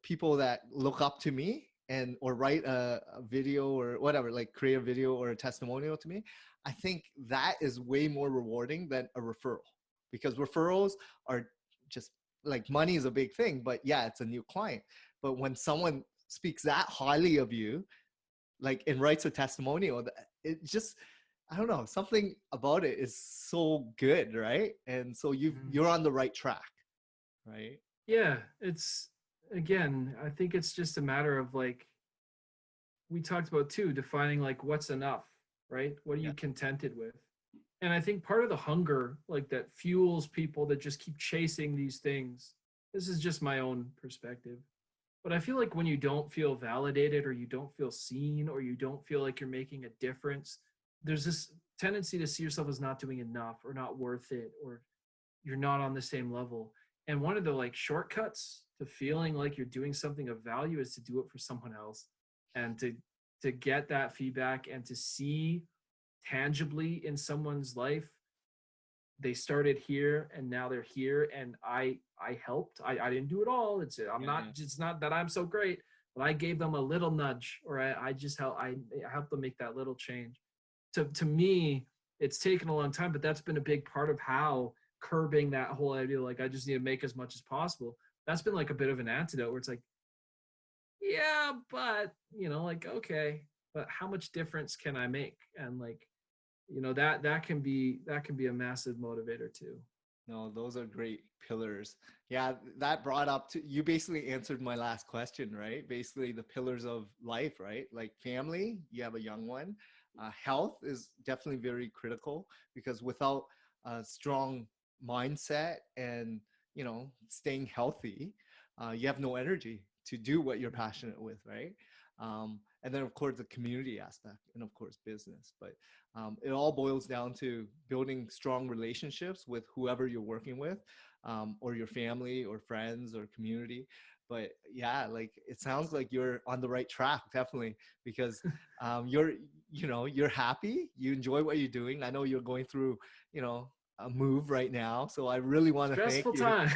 people that look up to me and or write a video or whatever, like create a video or a testimonial to me, I think that is way more rewarding than a referral, because referrals are just like, money is a big thing, but yeah, it's a new client. But when someone speaks that highly of you, like, and writes a testimonial, it just, I don't know, something about it is so good, right? And so you're on the right track, right? Yeah, it's again, I think it's just a matter of like we talked about too, defining like what's enough, right? What are Yeah. you contented with? And I think part of the hunger like that fuels people that just keep chasing these things. This is just my own perspective. But I feel like when you don't feel validated or you don't feel seen or you don't feel like you're making a difference, there's this tendency to see yourself as not doing enough or not worth it or you're not on the same level. And one of the like shortcuts to feeling like you're doing something of value is to do it for someone else and to get that feedback and to see tangibly in someone's life they started here and now they're here and I helped. I didn't do it all. It's not that I'm so great, but I gave them a little nudge or I just helped I helped them make that little change. To me, it's taken a long time, but that's been a big part of how curbing that whole idea like I just need to make as much as possible. That's been like a bit of an antidote where it's like, yeah, but like okay, but how much difference can I make? And like, that can be a massive motivator too. No, those are great pillars. Yeah, that brought up to, you basically answered my last question, right? Basically the pillars of life, right? Like family, you have a young one. Health is definitely very critical, because without a strong mindset and, staying healthy, you have no energy to do what you're passionate with, right? And then of course the community aspect, and of course business. But it all boils down to building strong relationships with whoever you're working with, or your family or friends or community. But yeah, like it sounds like you're on the right track, definitely, because you're happy, you enjoy what you're doing. I know you're going through, a move right now, so I really want to thank Stressful you. time.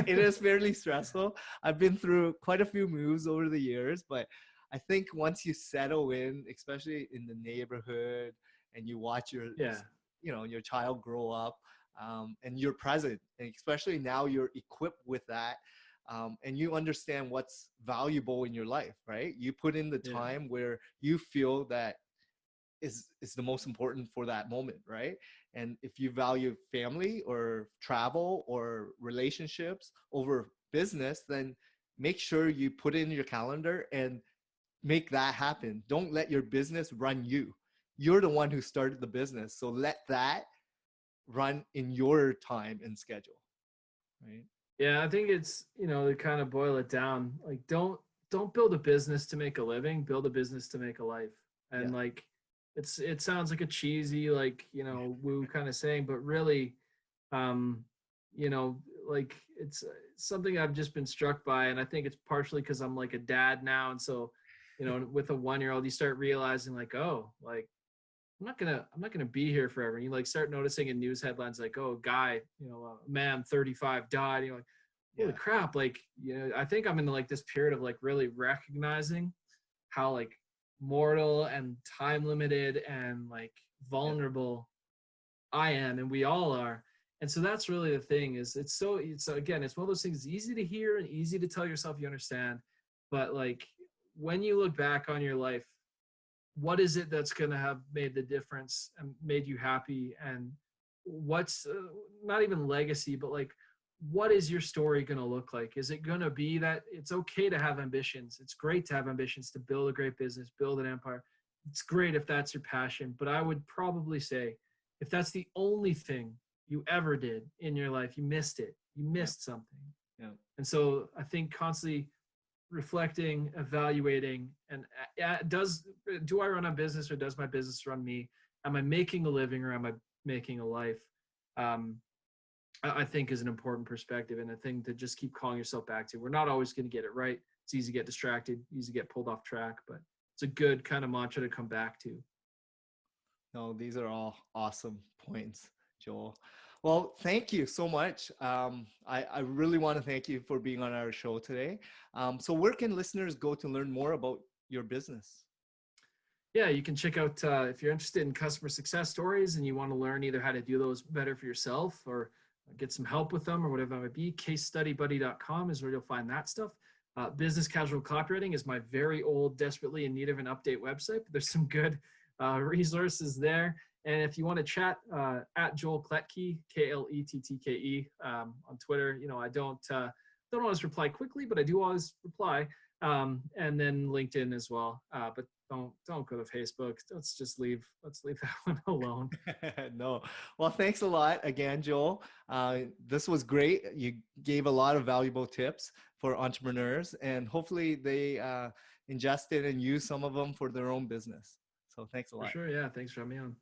It is fairly stressful. I've been through quite a few moves over the years, but I think once you settle in, especially in the neighborhood, and you watch Yeah. your child grow up, and you're present, and especially now you're equipped with that, and you understand what's valuable in your life, right? You put in the Yeah. time where you feel that is the most important for that moment, right? And if you value family or travel or relationships over business, then make sure you put in your calendar and make that happen. Don't let your business run you. You're the one who started the business, so let that run in your time and schedule, right? Yeah, I think it's, to kind of boil it down, like don't build a business to make a living, build a business to make a life. Yeah. And like it sounds like a cheesy like, woo kind of saying, but really um like it's something I've just been struck by, and I think it's partially because I'm like a dad now, and so with a 1-year-old you start realizing like, oh, like I'm not gonna be here forever. And you like start noticing in news headlines like, oh, guy, a man 35 died. And you're like, holy Yeah. crap! Like, I think I'm in like this period of like really recognizing how like mortal and time limited and like Yeah. vulnerable I am, and we all are. And so that's really the thing is it's again, it's one of those things, it's easy to hear and easy to tell yourself you understand. But like when you look back on your life, what is it that's going to have made the difference and made you happy? And what's not even legacy, but like, what is your story going to look like? Is it going to be that it's okay to have ambitions? It's great to have ambitions to build a great business, build an empire. It's great if that's your passion. But I would probably say if that's the only thing you ever did in your life, you missed it. You missed something. Yeah. And so I think constantly reflecting, evaluating, and do I run a business or does my business run me? Am I making a living or am I making a life? I think is an important perspective and a thing to just keep calling yourself back to. We're not always going to get it right. It's easy to get distracted, easy to get pulled off track, but it's a good kind of mantra to come back to. No, these are all awesome points, Joel. Well, thank you so much. I really want to thank you for being on our show today. So where can listeners go to learn more about your business? Yeah, you can check out, if you're interested in customer success stories and you want to learn either how to do those better for yourself or get some help with them or whatever that might be, casestudybuddy.com is where you'll find that stuff. Business Casual Copywriting is my very old, desperately in need of an update website, but there's some good resources there. And if you want to chat, at Joel Klettke, Klettke, on Twitter. I don't always reply quickly, but I do always reply. And then LinkedIn as well. But don't go to Facebook. Let's leave that one alone. No. Well, thanks a lot again, Joel. This was great. You gave a lot of valuable tips for entrepreneurs, and hopefully they ingest it and use some of them for their own business. So thanks a lot. For sure. Yeah. Thanks for having me on.